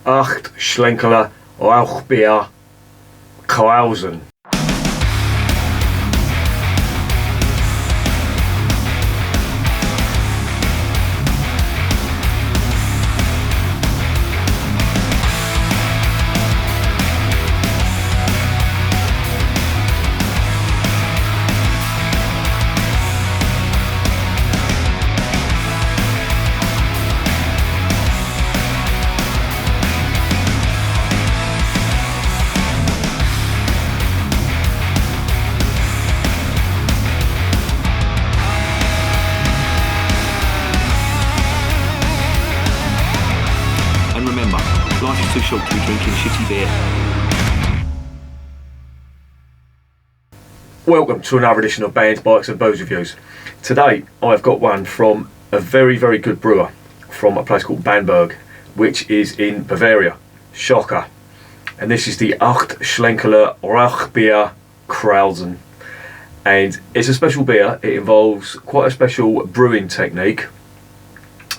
Aecht Schlenkerla Rauchbier Kräusen. And remember, life is too short to be drinking shitty beer. Welcome to another edition of Bands, Bikes and Booze Reviews. Today I've got one from a very, very good brewer from a place called Bamberg, which is in Bavaria. Shocker. And this is the Aecht Schlenkerla Rauchbier Kräusen. And it's a special beer. It involves quite a special brewing technique,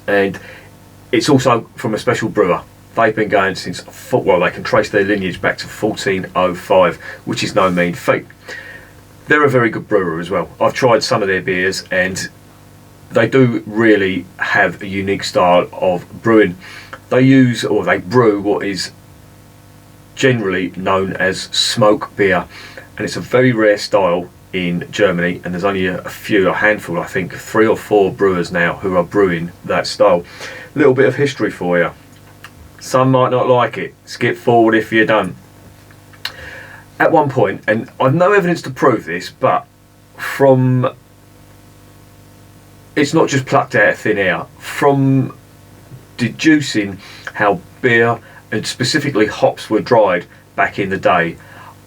and it's also from a special brewer. They've been going since, well, they can trace their lineage back to 1405, which is no mean feat. They're a very good brewer as well. I've tried some of their beers and they do really have a unique style of brewing. They use, or they brew, what is generally known as smoke beer, and it's a very rare style in Germany, and there's only a handful, I think 3 or 4 brewers now who are brewing that style. Little bit of history for you. Some might not like it. Skip forward if you don't. At one point, and I've no evidence to prove this, but it's not just plucked out of thin air, from deducing how beer and specifically hops were dried back in the day,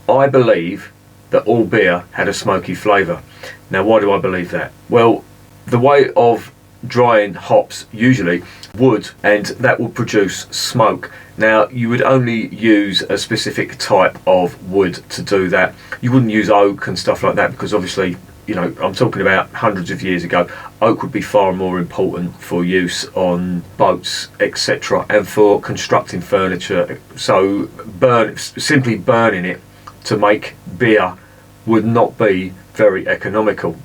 I believe that all beer had a smoky flavour. Now, why do I believe that? Well, the way of drying hops, usually wood, and that will produce smoke. Now, you would only use a specific type of wood to do that. You wouldn't use oak and stuff like that, because obviously, you know, I'm talking about hundreds of years ago. Oak would be far more important for use on boats, etc., and for constructing furniture. So simply burning it to make beer would not be very economical.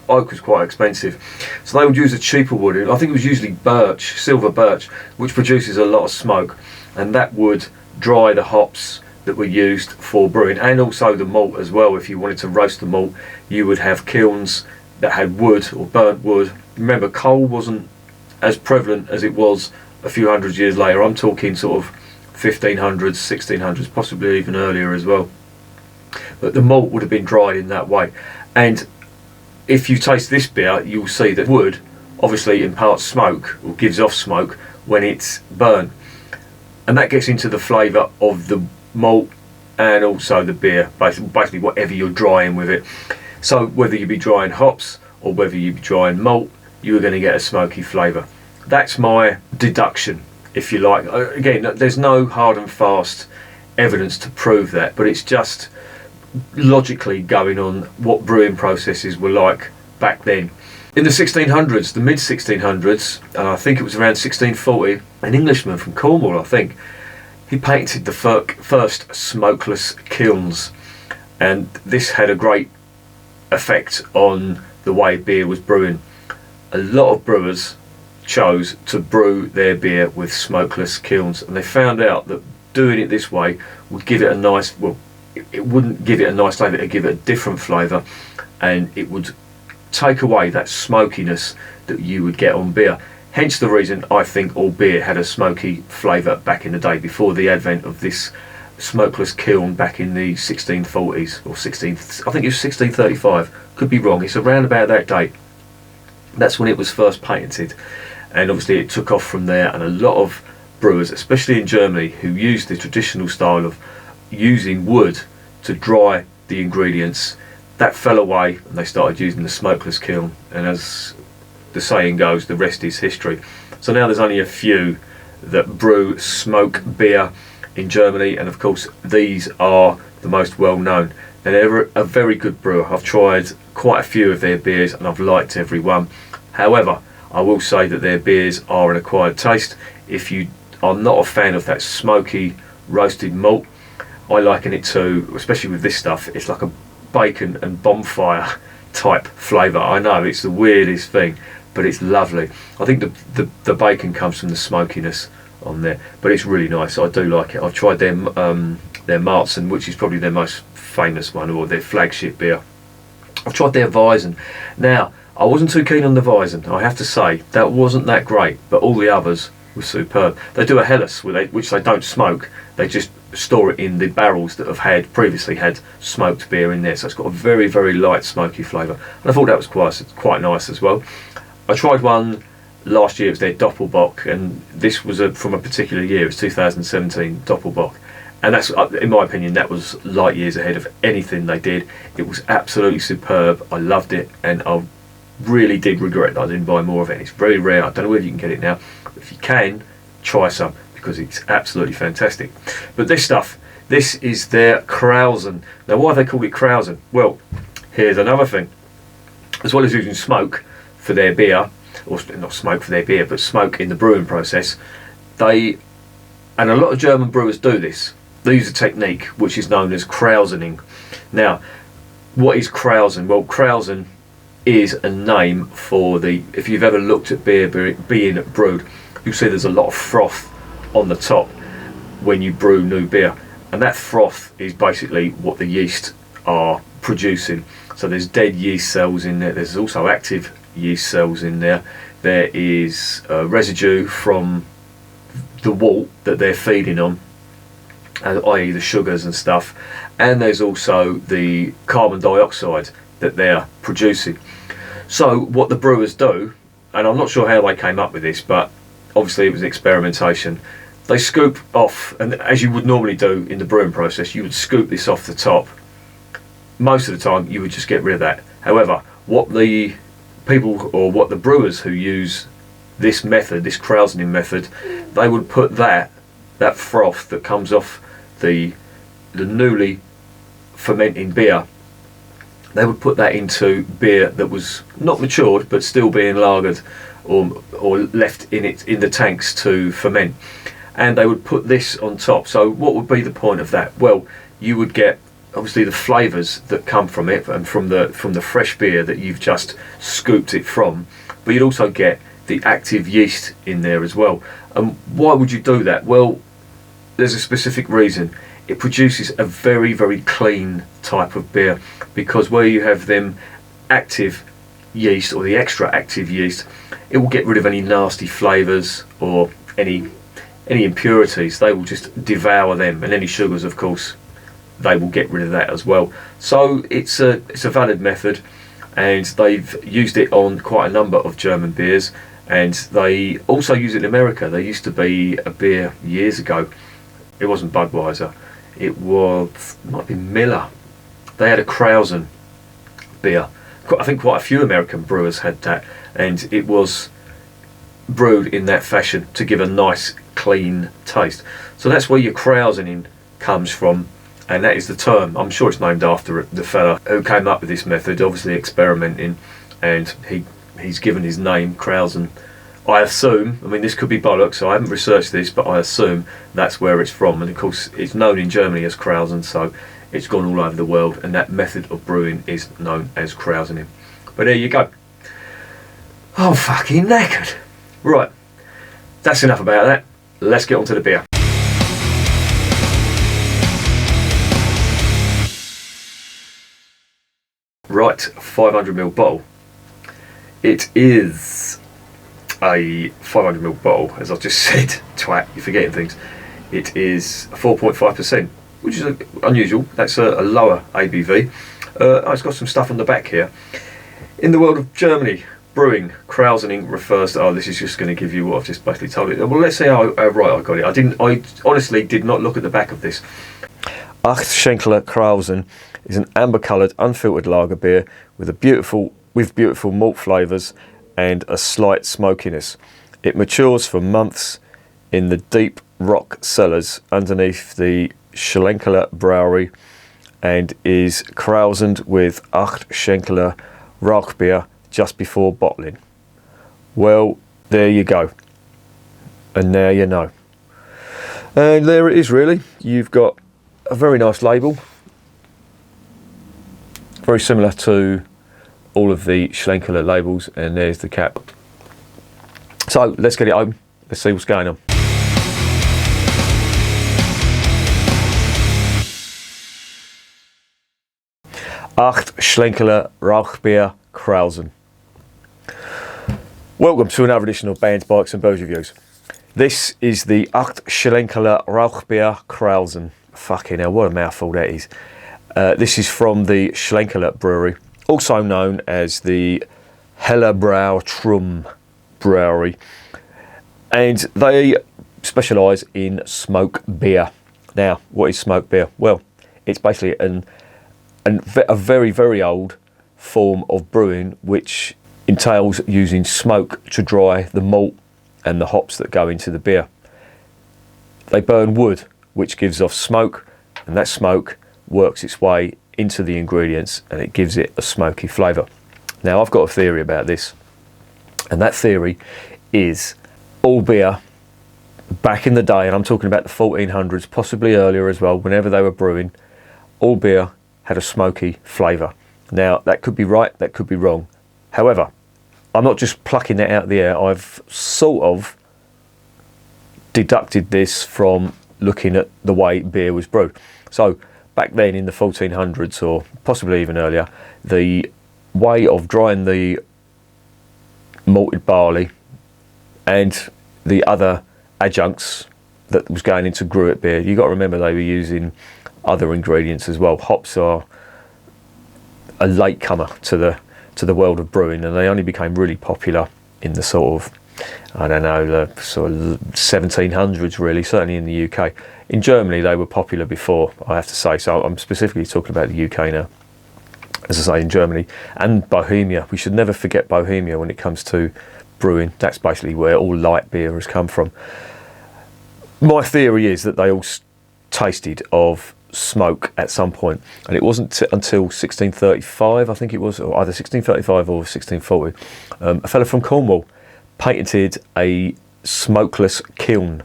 Oak was quite expensive, so they would use a cheaper wood. I think it was usually birch, silver birch, which produces a lot of smoke, and that would dry the hops that were used for brewing, and also the malt as well. If you wanted to roast the malt, you would have kilns that had wood or burnt wood. Remember, coal wasn't as prevalent as it was a few hundred years later. I'm talking sort of 1500s, 1600s, possibly even earlier as well. But the malt would have been dried in that way. And if you taste this beer, you'll see that wood obviously imparts smoke, or gives off smoke, when it's burnt. And that gets into the flavour of the malt and also the beer, basically whatever you're drying with it. So whether you be drying hops or whether you be drying malt, you're going to get a smoky flavour. That's my deduction, if you like. Again, there's no hard and fast evidence to prove that, but it's just logically going on what brewing processes were like back then. In the 1600s, the mid 1600s, I think it was around 1640, an Englishman from Cornwall, I think, he patented the first smokeless kilns, and this had a great effect on the way beer was brewing. A lot of brewers chose to brew their beer with smokeless kilns, and they found out that doing it this way would give it a nice, well, it wouldn't give it a nice flavour, it would give it a different flavour, and it would take away that smokiness that you would get on beer. Hence the reason I think all beer had a smoky flavour back in the day, before the advent of this smokeless kiln back in the 1640s, or I think it was 1635, could be wrong, it's around about that date. That's when it was first patented, and obviously it took off from there, and a lot of brewers, especially in Germany, who used the traditional style of using wood to dry the ingredients, that fell away and they started using the smokeless kiln, and as the saying goes, the rest is history. So now there's only a few that brew smoke beer in Germany, and of course these are the most well known, and they're a very good brewer. I've tried quite a few of their beers and I've liked every one. However, I will say that their beers are an acquired taste. If you I'm not a fan of that smoky roasted malt. I liken it to, especially with this stuff, it's like a bacon and bonfire type flavour. I know it's the weirdest thing, but it's lovely. I think the bacon comes from the smokiness on there, but it's really nice. I do like it. I've tried their Marzen, which is probably their most famous one, or their flagship beer. I've tried their Weizen. Now, I wasn't too keen on the Weizen, I have to say. That wasn't that great, but all the others were superb. They do a Helles, which they don't smoke. They just store it in the barrels that have previously had smoked beer in there. So it's got a very, very light smoky flavour. And I thought that was quite nice as well. I tried one last year, it was their Doppelbock, and this was from a particular year, it was 2017 Doppelbock. And that's, in my opinion, that was light years ahead of anything they did. It was absolutely superb. I loved it, and I really did regret that I didn't buy more of it. It's very rare. I don't know whether you can get it now. But if you can, try some, because it's absolutely fantastic. But this stuff, this is their Kräusen. Now, why have they called it Kräusen? Well, here's another thing. As well as using smoke for their beer, or not smoke for their beer, but smoke in the brewing process, and a lot of German brewers do this. They use a technique which is known as Kräusening. Now, what is Kräusen? Well, Kräusen is a name for if you've ever looked at beer being brewed, you'll see there's a lot of froth on the top when you brew new beer. And that froth is basically what the yeast are producing. So there's dead yeast cells in there. There's also active yeast cells in there. There is residue from the wort that they're feeding on, i.e. the sugars and stuff, and there's also the carbon dioxide that they're producing. So what the brewers do, and I'm not sure how they came up with this, but obviously it was experimentation, they scoop off, and as you would normally do in the brewing process, you would scoop this off the top. Most of the time you would just get rid of that. However, what the brewers who use this method, this Kräusening method, they would put that froth that comes off the newly fermenting beer, they would put that into beer that was not matured but still being lagered or left in the tanks to ferment, and they would put this on top. So what would be the point of that? Well, you would get obviously the flavours that come from it and from the fresh beer that you've just scooped it from, but you'd also get the active yeast in there as well. And why would you do that? Well, there's a specific reason. It produces a very, very clean type of beer, because where you have them active yeast or the extra active yeast, it will get rid of any nasty flavours or any impurities. They will just devour them, and any sugars, of course, they will get rid of that as well. So it's a valid method, and they've used it on quite a number of German beers, and they also use it in America. There used to be a beer years ago. It wasn't Budweiser. It might be Miller. They had a Kräusen beer. I think quite a few American brewers had that, and it was brewed in that fashion to give a nice clean taste. So that's where your Kräusening comes from, and that is the term. I'm sure it's named after the fella who came up with this method, obviously experimenting, and he's given his name Kräusen. I assume, I mean, this could be bollocks, so I haven't researched this, but I assume that's where it's from. And of course it's known in Germany as Kräusen, so it's gone all over the world, and that method of brewing is known as Kräusening. But there you go. I'm fucking knackered. Right, that's enough about that. Let's get on to the beer. Right, 500ml bottle. It is a 500ml bottle, as I've just said. Twat, you're forgetting things. It is 4.5%, which is unusual. That's a lower ABV. It's got some stuff on the back here. In the world of Germany, brewing, Kräusening refers to, this is just going to give you what I've just basically told you. Well, let's see how right I got it. I honestly did not look at the back of this. Aecht Schlenkerla Rauchbier is an amber-coloured, unfiltered lager beer with beautiful malt flavours and a slight smokiness. It matures for months in the deep rock cellars underneath the Schlenkerla Brewery and is Kräusened with Aecht Schlenkerla Rauchbier just before bottling. Well, there you go. And now you know. And there it is really. You've got a very nice label. Very similar to all of the Schlenkerla labels, and there's the cap. So let's get it open. Let's see what's going on. Aecht Schlenkerla Rauchbier Kräusen. Welcome to another edition of Bands, Bikes and Booze Reviews. This is the Aecht Schlenkerla Rauchbier Kräusen. Fucking hell, what a mouthful that is. This is from the Schlenkerla Brewery, also known as the Heller-Trum Brewery. And they specialise in smoke beer. Now, what is smoke beer? Well, it's basically a very, very old form of brewing which entails using smoke to dry the malt and the hops that go into the beer. They burn wood, which gives off smoke, and that smoke works its way into the ingredients and it gives it a smoky flavour. Now, I've got a theory about this, and that theory is all beer back in the day, and I'm talking about the 1400s, possibly earlier as well, whenever they were brewing, all beer had a smoky flavour. Now, that could be right, that could be wrong. However, I'm not just plucking that out of the air. I've sort of deducted this from looking at the way beer was brewed. So back then in the 1400s, or possibly even earlier, the way of drying the malted barley and the other adjuncts that was going into gruit beer, you got to remember they were using other ingredients as well. Hops are a latecomer to the world of brewing, and they only became really popular in the sort of, I don't know, the sort of 1700s really, certainly in the UK. In Germany they were popular before, I have to say, so I'm specifically talking about the UK now. As I say, in Germany and Bohemia, we should never forget Bohemia when it comes to brewing. That's basically where all light beer has come from. My theory is that they all tasted of smoke at some point, and it wasn't until 1635, I think it was, or either 1635 or 1640, a fellow from Cornwall patented a smokeless kiln,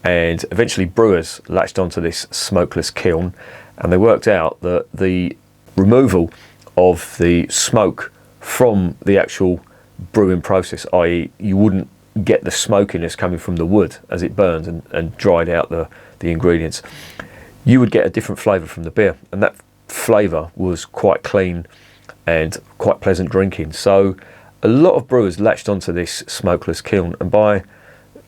and eventually brewers latched onto this smokeless kiln, and they worked out that the removal of the smoke from the actual brewing process, i.e. you wouldn't get the smokiness coming from the wood as it burned and dried out the ingredients, you would get a different flavour from the beer, and that flavour was quite clean and quite pleasant drinking. So a lot of brewers latched onto this smokeless kiln, and by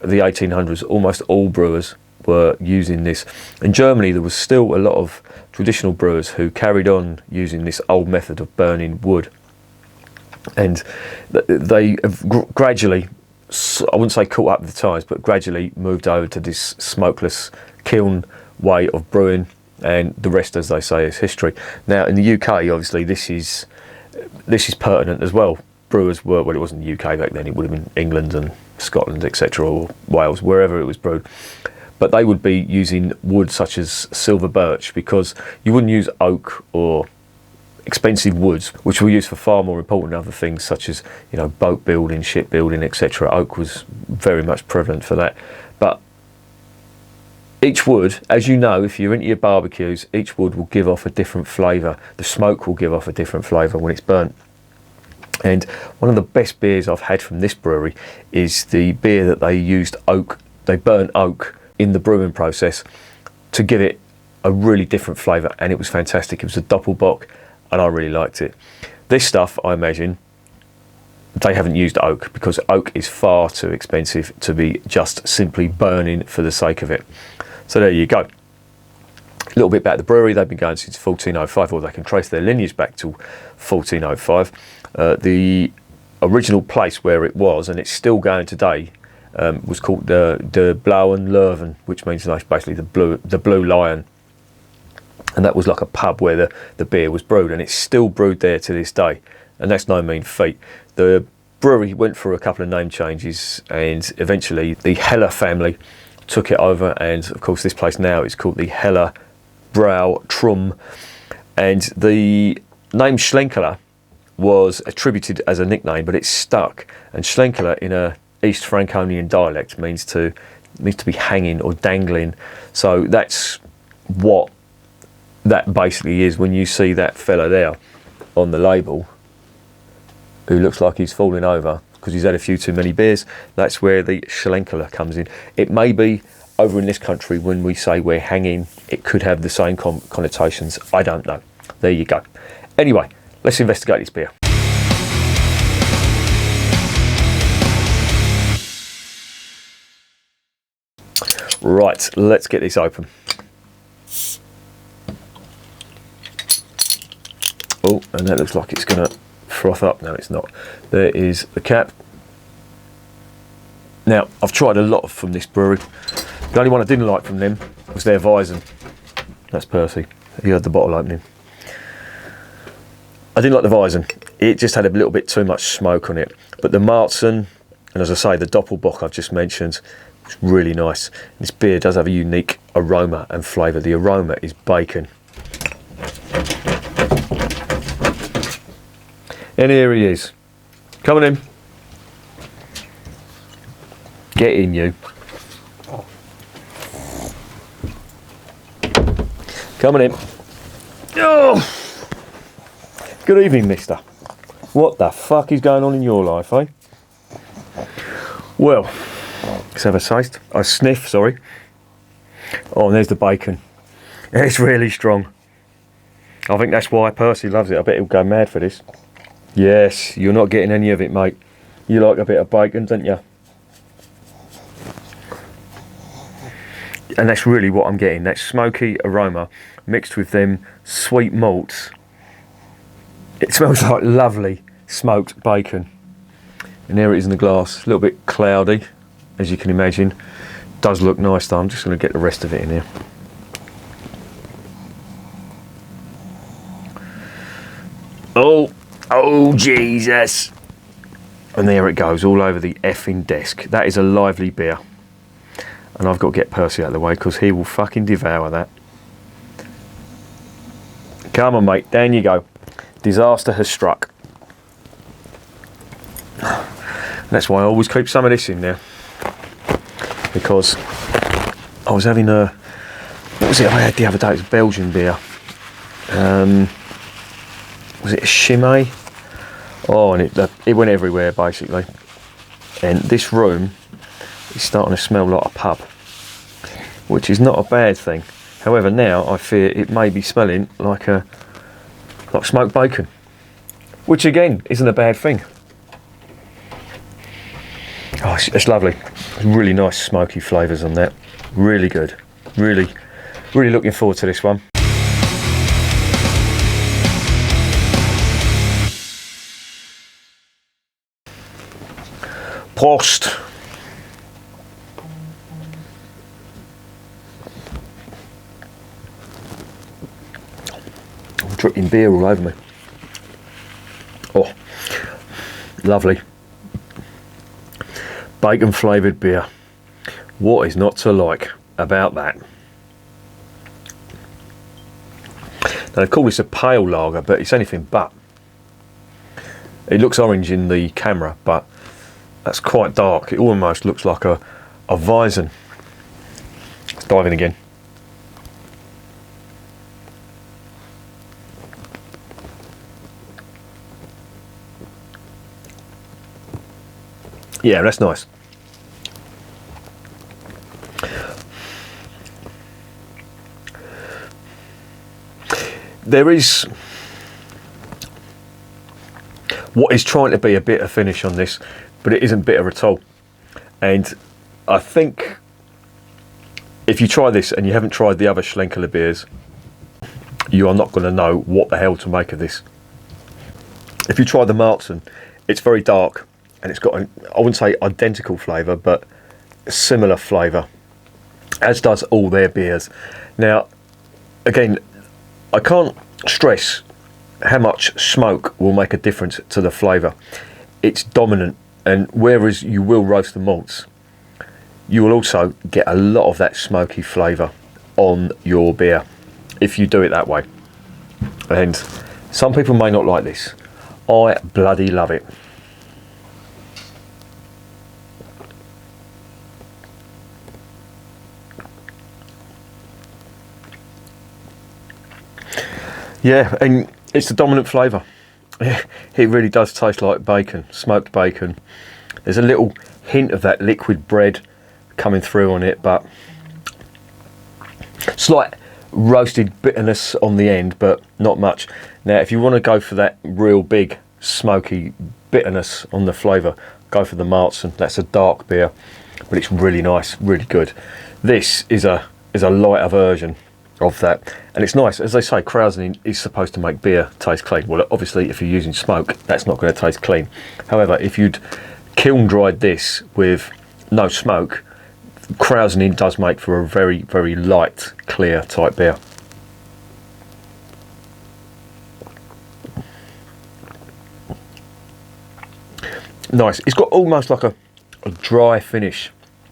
the 1800s almost all brewers were using this. In Germany there was still a lot of traditional brewers who carried on using this old method of burning wood, and they have gradually, I wouldn't say caught up with the times, but gradually moved over to this smokeless kiln way of brewing, and the rest, as they say, is history. Now in the UK obviously this is pertinent as well. Brewers were, well, it wasn't the UK back then, it would have been England and Scotland, etc., or Wales, wherever it was brewed, but they would be using wood such as silver birch, because you wouldn't use oak or expensive woods which were used for far more important other things such as, you know, boat building, ship building, etc. Oak was very much prevalent for that. But each wood, as you know, if you're into your barbecues, each wood will give off a different flavour. The smoke will give off a different flavour when it's burnt. And one of the best beers I've had from this brewery is the beer that they used oak. They burnt oak in the brewing process to give it a really different flavour, and it was fantastic. It was a Doppelbock, and I really liked it. This stuff, I imagine, they haven't used oak, because oak is far too expensive to be just simply burning for the sake of it. So there you go. A little bit about the brewery. They've been going since 1405, or they can trace their lineage back to 1405. The original place where it was, and it's still going today, was called the Blauen Löwen, which means basically the Blue Lion. And that was like a pub where the beer was brewed, and it's still brewed there to this day, and that's no mean feat. The brewery went through a couple of name changes, and eventually the Heller family took it over, and of course this place now is called the Heller-Trum, and the name Schlenkerla was attributed as a nickname, but it stuck, and Schlenkerla in a East Franconian dialect means to It needs to be hanging or dangling. So that's what that basically is. When you see that fella there on the label who looks like he's falling over because he's had a few too many beers, that's where the Schlenkerla comes in. It may be over in this country when we say we're hanging, it could have the same connotations. I don't know. There you go. Anyway, let's investigate this beer. Right, let's get this open. Oh, and that looks like it's going to froth up. No, it's not. There is the cap. Now, I've tried a lot from this brewery. The only one I didn't like from them was their Weizen. That's Percy. He had the bottle opening. I didn't like the Weizen. It just had a little bit too much smoke on it. But the Marzen, and as I say, the Doppelbock I've just mentioned, it's really nice. This beer does have a unique aroma and flavour. The aroma is bacon. And here he is. Coming in. Get in, you. Coming in. Oh! Good evening, mister. What the fuck is going on in your life, eh? Well, let's have a taste. A sniff, sorry. Oh, and there's the bacon. It's really strong. I think that's why Percy loves it. I bet he'll go mad for this. Yes, you're not getting any of it, mate. You like a bit of bacon, don't you? And that's really what I'm getting. That smoky aroma mixed with them sweet malts. It smells like lovely smoked bacon. And there it is in the glass. A little bit cloudy, as you can imagine. Does look nice though. I'm just going to get the rest of it in here. Oh Jesus. And there it goes, all over the effing desk. That is a lively beer. And I've got to get Percy out of the way because he will fucking devour that. Come on, mate, down you go. Disaster has struck. That's why I always keep some of this in there. Because I was having a... What was it I had the other day? It was Belgian beer. Was it a Chimay? Oh, and it went everywhere, basically. And this room is starting to smell like a pub, which is not a bad thing. However, now I fear it may be smelling like smoked bacon, which again isn't a bad thing. Oh, it's lovely. Really nice smoky flavours on that. Really good. Really looking forward to this one. Prost. I'm dripping beer all over me. Oh, lovely. Bacon flavoured beer. What is not to like about that? Now they call this a pale lager, but it's anything but. It looks orange in the camera, but that's quite dark. It almost looks like a Weizen. Let's dive in again. Yeah, that's nice. There is what is trying to be a bitter finish on this, but it isn't bitter at all. And I think if you try this and you haven't tried the other Schlenkerla beers, you are not going to know what the hell to make of this. If you try the Marzen, it's very dark and it's got, I wouldn't say identical flavour, but a similar flavour, as does all their beers. Now, again, I can't stress how much smoke will make a difference to the flavour. It's dominant, and whereas you will roast the malts, you will also get a lot of that smoky flavour on your beer if you do it that way. And some people may not like this. I bloody love it. Yeah, and it's the dominant flavour. It really does taste like bacon, smoked bacon. There's a little hint of that liquid bread coming through on it, but slight roasted bitterness on the end, but not much. Now, if you want to go for that real big smoky bitterness on the flavour, go for the Maltzen. That's a dark beer, but it's really nice, really good. This is a lighter version of that, and it's nice. As they say, Kräusen is supposed to make beer taste clean. Well, obviously, if you're using smoke, that's not going to taste clean. However, if you'd kiln dried this with no smoke, Kräusen does make for a very, very light, clear type beer. Nice. It's got almost like a dry finish,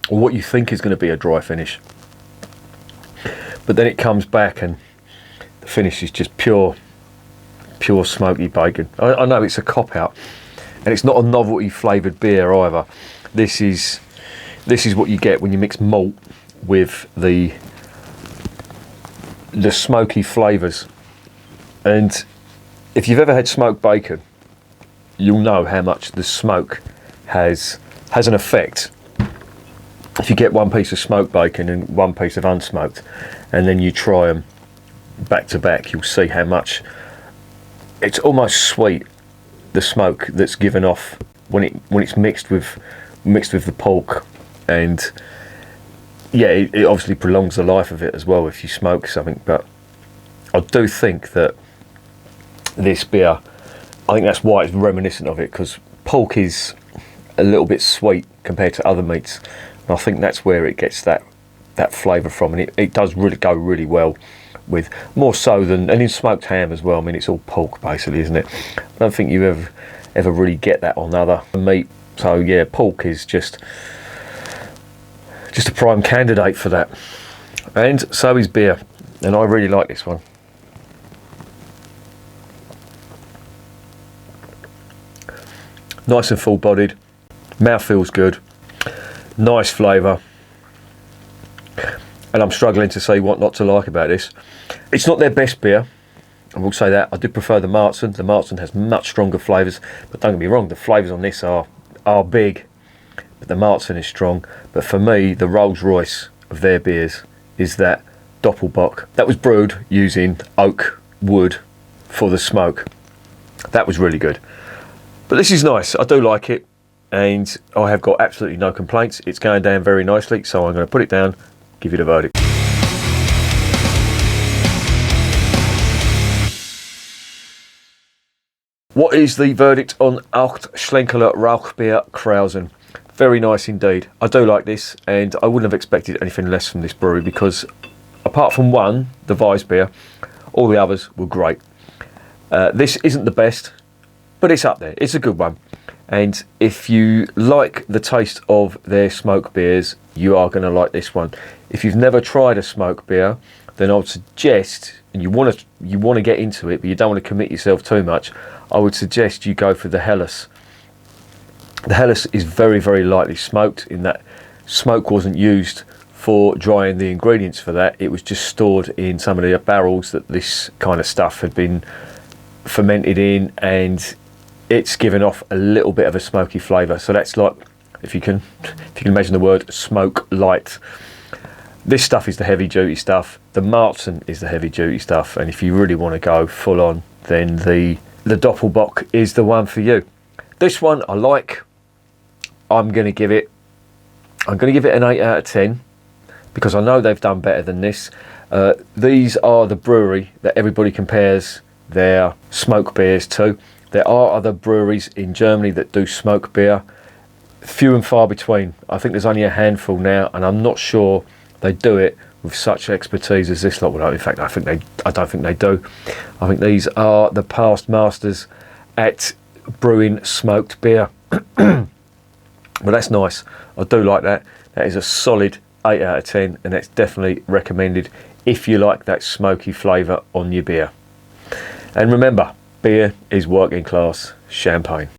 or what you think is going to be a dry finish. But then it comes back and the finish is just pure smoky bacon. I know it's a cop-out, and it's not a novelty flavoured beer either. This is what you get when you mix malt with the smoky flavours. And if you've ever had smoked bacon, you'll know how much the smoke has an effect. If you get one piece of smoked bacon and one piece of unsmoked, and then you try them back to back, you'll see how much it's almost sweet, the smoke that's given off when it's mixed with the pork. And yeah, it obviously prolongs the life of it as well if you smoke something. But I do think that this beer, I think that's why it's reminiscent of it, because pork is a little bit sweet compared to other meats, and I think that's where it gets that flavour from, and it does really go really well with, more so than, and in smoked ham as well. I mean, it's all pork basically, isn't it? I don't think you ever really get that on other meat. So yeah, pork is just a prime candidate for that, and so is beer, and I really like this one. Nice and full bodied, mouth feels good, nice flavour, and I'm struggling to see what not to like about this. It's not their best beer, I will say that. I do prefer the Maltzen. The Maltzen has much stronger flavours, but don't get me wrong, the flavours on this are big, but the Maltzen is strong. But for me, the Rolls Royce of their beers is that Doppelbock that was brewed using oak wood for the smoke. That was really good. But this is nice, I do like it, and I have got absolutely no complaints. It's going down very nicely, so I'm going to put it down, give it a verdict. What is the verdict on Aecht Schlenkerla Rauchbier Kräusen? Very nice indeed. I do like this, and I wouldn't have expected anything less from this brewery, because apart from one, the Weiss beer, all the others were great. This isn't the best, but it's up there. It's a good one. And if you like the taste of their smoke beers, you are going to like this one. If you've never tried a smoke beer, then I would suggest, and you want to get into it, but you don't want to commit yourself too much, I would suggest you go for the Helles. The Helles is very, very lightly smoked, in that smoke wasn't used for drying the ingredients for that. It was just stored in some of the barrels that this kind of stuff had been fermented in, and it's given off a little bit of a smoky flavour. So that's like, if you can imagine the word smoke light. This stuff is the heavy duty stuff. The Maltzen is the heavy duty stuff, and if you really want to go full on, then the Doppelbock is the one for you. This one I like. I'm going to give it an 8 out of 10, because I know they've done better than this. These are the brewery that everybody compares their smoke beers to. There are other breweries in Germany that do smoke beer, few and far between. I think there's only a handful now, and I'm not sure they do it with such expertise as this lot. Well, in fact, I don't think they do. I think these are the past masters at brewing smoked beer. But that's nice. I do like that. That is a solid 8 out of 10, and that's definitely recommended if you like that smoky flavour on your beer. And remember, beer is working class champagne.